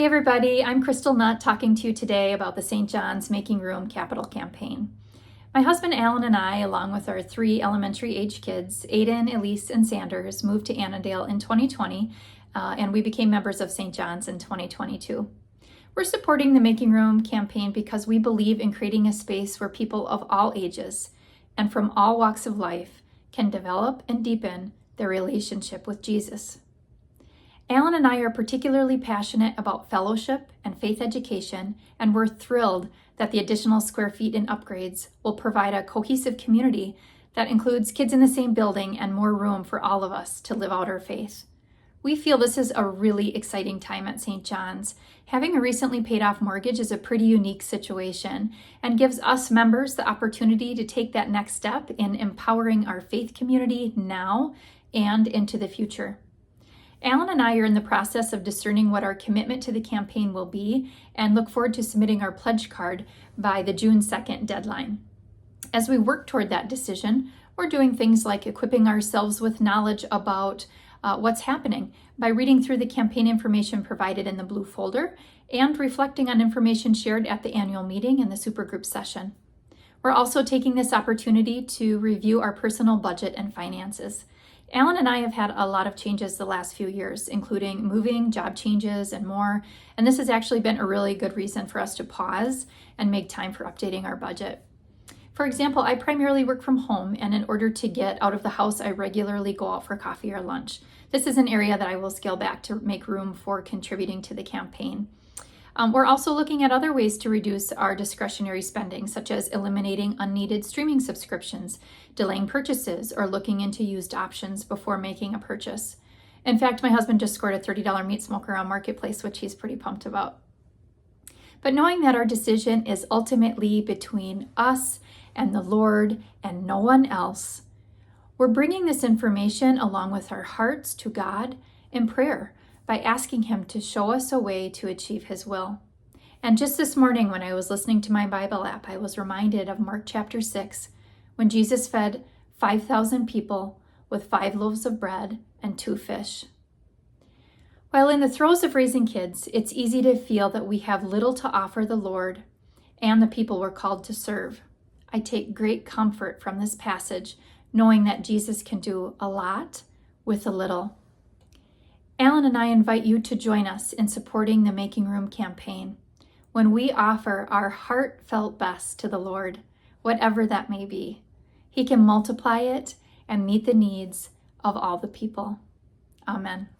everybody, I'm Crystal Nutt talking to you today about the St. John's Making Room Capital Campaign. My husband Alan and I, along with our 3 elementary age kids, Aiden, Elise, and Sanders, moved to Annandale in 2020, and we became members of St. John's in 2022. We're supporting the Making Room campaign because we believe in creating a space where people of all ages and from all walks of life can develop and deepen their relationship with Jesus. Alan and I are particularly passionate about fellowship and faith education, and we're thrilled that the additional square feet and upgrades will provide a cohesive community that includes kids in the same building and more room for all of us to live out our faith. We feel this is a really exciting time at St. John's. Having a recently paid off mortgage is a pretty unique situation and gives us members the opportunity to take that next step in empowering our faith community now and into the future. Alan and I are in the process of discerning what our commitment to the campaign will be and look forward to submitting our pledge card by the June 2nd deadline. As we work toward that decision, we're doing things like equipping ourselves with knowledge about what's happening by reading through the campaign information provided in the blue folder and reflecting on information shared at the annual meeting and the supergroup session. We're also taking this opportunity to review our personal budget and finances. Alan and I have had a lot of changes the last few years, including moving, job changes, and more. And this has actually been a really good reason for us to pause and make time for updating our budget. For example, I primarily work from home, and in order to get out of the house, I regularly go out for coffee or lunch. This is an area that I will scale back to make room for contributing to the campaign. We're also looking at other ways to reduce our discretionary spending, such as eliminating unneeded streaming subscriptions, delaying purchases, or looking into used options before making a purchase. In fact, my husband just scored a $30 meat smoker on Marketplace, which he's pretty pumped about. But knowing that our decision is ultimately between us and the Lord and no one else, we're bringing this information along with our hearts to God in prayer, by asking Him to show us a way to achieve His will. And just this morning when I was listening to my Bible app, I was reminded of Mark chapter 6, when Jesus fed 5,000 people with 5 loaves of bread and 2 fish. While in the throes of raising kids, it's easy to feel that we have little to offer the Lord and the people we're called to serve. I take great comfort from this passage, knowing that Jesus can do a lot with a little. Alan and I invite you to join us in supporting the Making Room campaign when we offer our heartfelt best to the Lord, whatever that may be. He can multiply it and meet the needs of all the people. Amen.